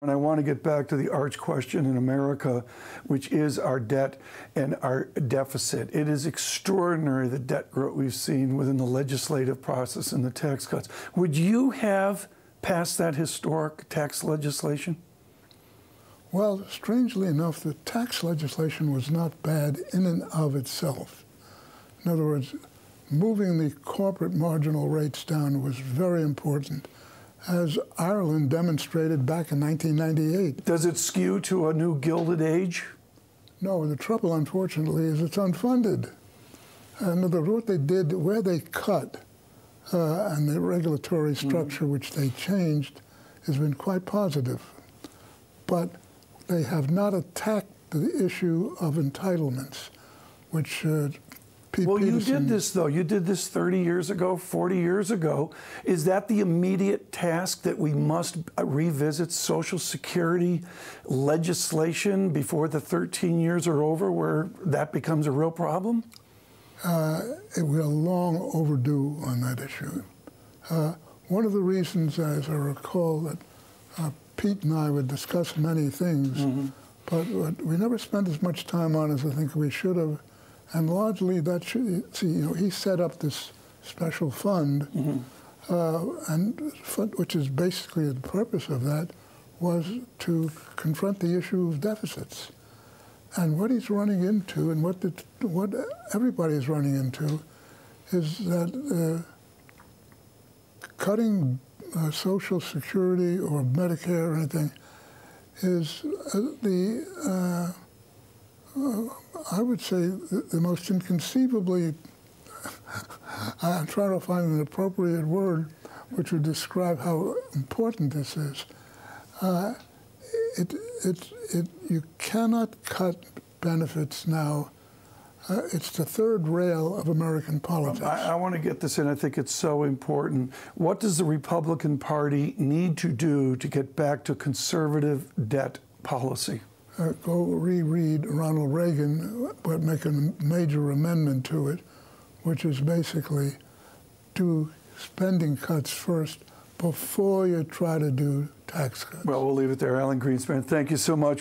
And I want to get back to the arch question in America, which is our debt and our deficit. It is extraordinary, the debt growth we've seen within the legislative process and the tax cuts. Would you have passed that historic tax legislation? Well, strangely enough, the tax legislation was not bad in and of itself. In other words, moving the corporate marginal rates down was very important, as Ireland demonstrated back in 1998. Does it skew to a new Gilded Age? No, the trouble, unfortunately, is it's unfunded. In other words, what they did, where they cut, and the regulatory structure which they changed has been quite positive. But they have not attacked the issue of entitlements, which Well, you did this, though. You did this 30 years ago, 40 years ago. Is that the immediate task, that we must revisit Social Security legislation before the 13 years are over, where that becomes a real problem? We're long overdue on that issue. One of the reasons, as I recall, that Pete and I would discuss many things, but we never spent as much time on as I think we should have. And largely, that should, see, you know, he set up this special fund, which is basically the purpose of that, was to confront the issue of deficits. And what he's running into, and what everybody is running into, is that cutting Social Security or Medicare or anything is I would say the most inconceivably, I'm trying to find an appropriate word which would describe how important this is. You cannot cut benefits now. It's the third rail of American politics. I want to get this in. I think it's so important. What does the Republican Party need to do to get back to conservative debt policy? Go reread Ronald Reagan, but make a major amendment to it, which is basically do spending cuts first before you try to do tax cuts. Well, we'll leave it there. Alan Greenspan, thank you so much.